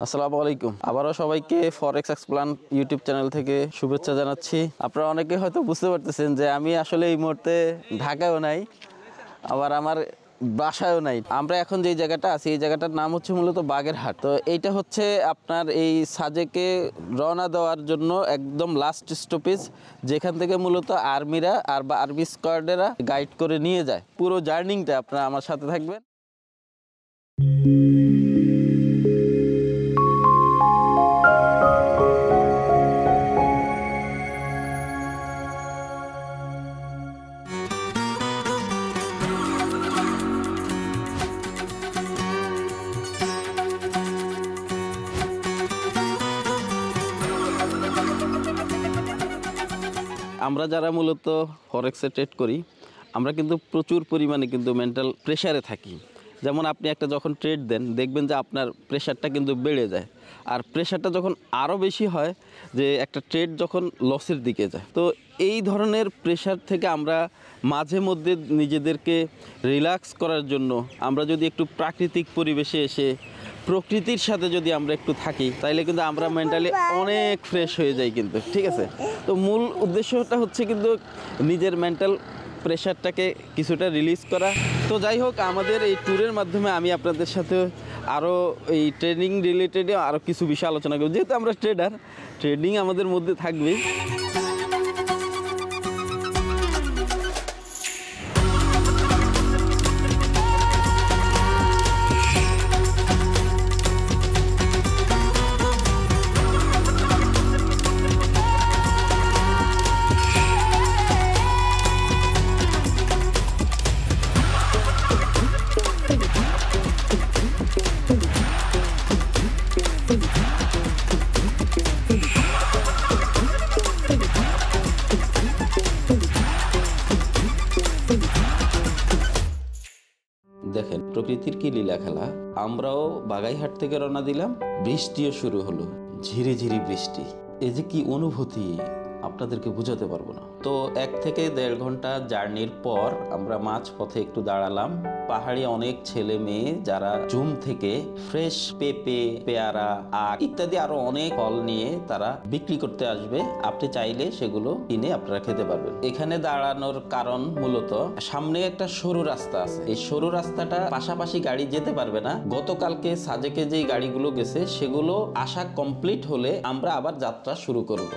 আসসালামু আলাইকুম। আবারও সবাইকে ফরেক্স এক্সপ্লান ইউটিউব চ্যানেল থেকে শুভেচ্ছা জানাচ্ছি। আপনারা অনেকে হয়তো বুঝতে পারতেছেন যে আমি আসলে এই মুহূর্তে ঢাকায়ও নাই, আবার আমার বাসায়ও নাই। আমরা এখন যে জায়গাটা আছি এই জায়গাটার নাম হচ্ছে মূলত বাগেরহাট। তো এইটা হচ্ছে আপনার এই সাজেকে রওনা দেওয়ার জন্য একদম লাস্ট স্টপেজ, যেখান থেকে মূলত আর্মিরা আর বা আর্মি স্কোয়াডেরা গাইড করে নিয়ে যায়। পুরো জার্নিংটা আপনারা আমার সাথে থাকবেন। আমরা যারা মূলত ফরেক্সে ট্রেড করি, আমরা কিন্তু প্রচুর পরিমাণে কিন্তু মেন্টাল প্রেশারে থাকি। যেমন আপনি একটা যখন ট্রেড দেন, দেখবেন যে আপনার প্রেশারটা কিন্তু বেড়ে যায়। আর প্রেশারটা যখন আরও বেশি হয়, যে একটা ট্রেড যখন লসের দিকে যায়, তো এই ধরনের প্রেশার থেকে আমরা মাঝে মধ্যে নিজেদেরকে রিল্যাক্স করার জন্য আমরা যদি একটু প্রাকৃতিক পরিবেশে এসে প্রকৃতির সাথে যদি আমরা একটু থাকি, তাইলে কিন্তু আমরা মেন্টালি অনেক ফ্রেশ হয়ে যাই কিন্তু, ঠিক আছে। তো মূল উদ্দেশ্যটা হচ্ছে কিন্তু নিজের মেন্টাল প্রেশারটাকে কিছুটা রিলিজ করা। তো যাই হোক, আমাদের এই ট্যুরের মাধ্যমে আমি আপনাদের সাথে আরও এই ট্রেডিং রিলেটেডে আরও কিছু বিষয় আলোচনা করব। যেহেতু আমরা ট্রেডার, ট্রেডিং আমাদের মধ্যে থাকবেই। দেখেন প্রকৃতির কি লীলা খেলা। আমরাও বাগাইহাট থেকে রওনা দিলাম, বৃষ্টিও শুরু হলো, ঝিরি ঝিরি বৃষ্টি। এই যে কি অনুভূতি আপনাদেরকে বোঝাতে পারবো না। তো 1 থেকে 1.5 ঘন্টা জার্নির পর আমরা মাঝ পথে একটু দাঁড়ালাম। পাহাড়ি অনেক ছেলে মেয়ে যারা জুম থেকে ফ্রেশ পেঁপে, পেয়ারা, আখ ইত্যাদি আরো অনেক ফল নিয়ে তারা বিক্রি করতে আসবে। আপনি চাইলে সেগুলো কিনে আপনারা খেতে পারবেন। এখানে দাঁড়ানোর কারণ মূলত সামনে একটা সরু রাস্তা আছে। এই সরু রাস্তাটা পাশাপাশি গাড়ি যেতে পারবে না। গতকালকে সাজেকে যেই গাড়িগুলো গেছে সেগুলো আসা কমপ্লিট হলে আমরা আবার যাত্রা শুরু করব।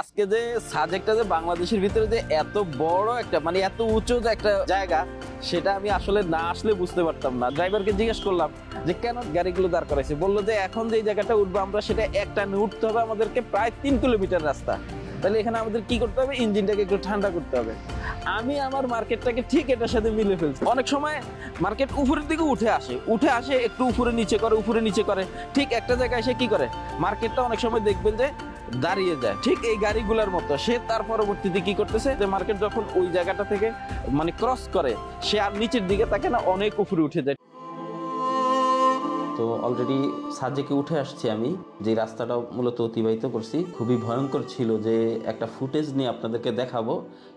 আজকে যে সাজেকটা যে বাংলাদেশের ভিতরে যে এত বড় একটা মানে এত উঁচু যে একটা জায়গা, সেটা আমি আসলে না আসলে বুঝতে পারতাম না। ড্রাইভারকে জিজ্ঞেস করলাম যে কেন গাড়িগুলো দাঁড় করাইছে, বললো যে এখন যে জায়গাটা উঠবো আমরা সেটা একটানে উঠতে হবে, আমাদেরকে প্রায় 3 কিলোমিটার রাস্তা। তাহলে এখানে আমাদের কি করতে হবে, ইঞ্জিনটাকে একটু ঠান্ডা করতে হবে। আমি আমার মার্কেটটাকে ঠিক এটার সাথে মিলে ফেলছি। অনেক সময় মার্কেট উপরের দিকে উঠে আসে একটু উপরে নিচে করে ঠিক একটা জায়গায় এসে কি করে, মার্কেটটা অনেক সময় দেখবেন যে দাঁড়িয়ে যায়, ঠিক এই গাড়িগুলোর মতো। সে তার পরবর্তীতে কি করতেছে, যে মার্কেট যখন ওই জায়গাটা থেকে মানে ক্রস করে, সে আর নিচের দিকে তাকে না অনেক উপরে উঠে যায়। তো অলরেডি সাজেকে উঠে আসছি আমি, যে রাস্তাটা মূলত অতিবাহিত করছি খুবই ভয়ঙ্কর ছিল। যে একটা ফুটেজ নিয়ে আপনাদেরকে দেখাবো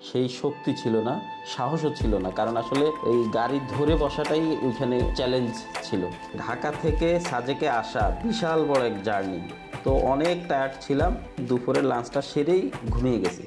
সেই শক্তি ছিল না, সাহসও ছিল না, কারণ আসলে এই গাড়ি ধরে বসাটাই ওইখানে চ্যালেঞ্জ ছিল। ঢাকা থেকে সাজেকে আসা বিশাল বড় এক জার্নি। তো অনেক টায়ার্ড ছিলাম, দুপুরের লাঞ্চটা সেরেই ঘুমিয়ে গেছি।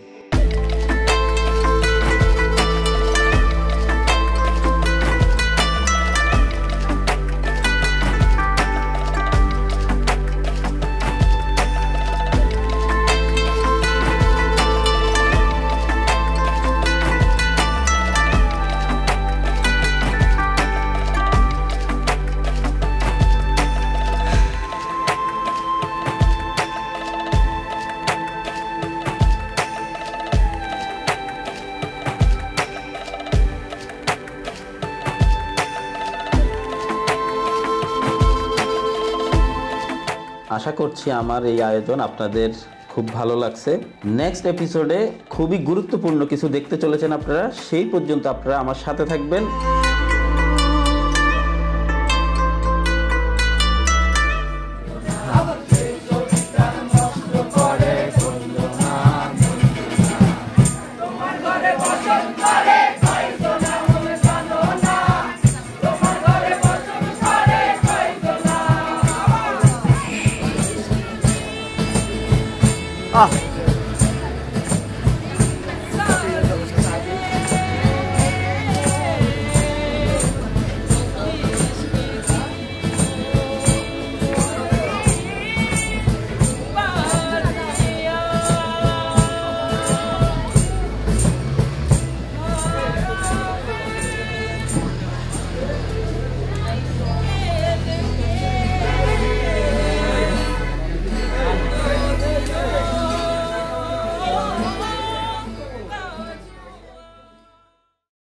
আশা করছি আমার এই আয়োজন আপনাদের খুব ভালো লাগছে। নেক্সট এপিসোডে খুবই গুরুত্বপূর্ণ কিছু দেখতে চলেছেন আপনারা, সেই পর্যন্ত আপনারা আমার সাথে থাকবেন। Ah.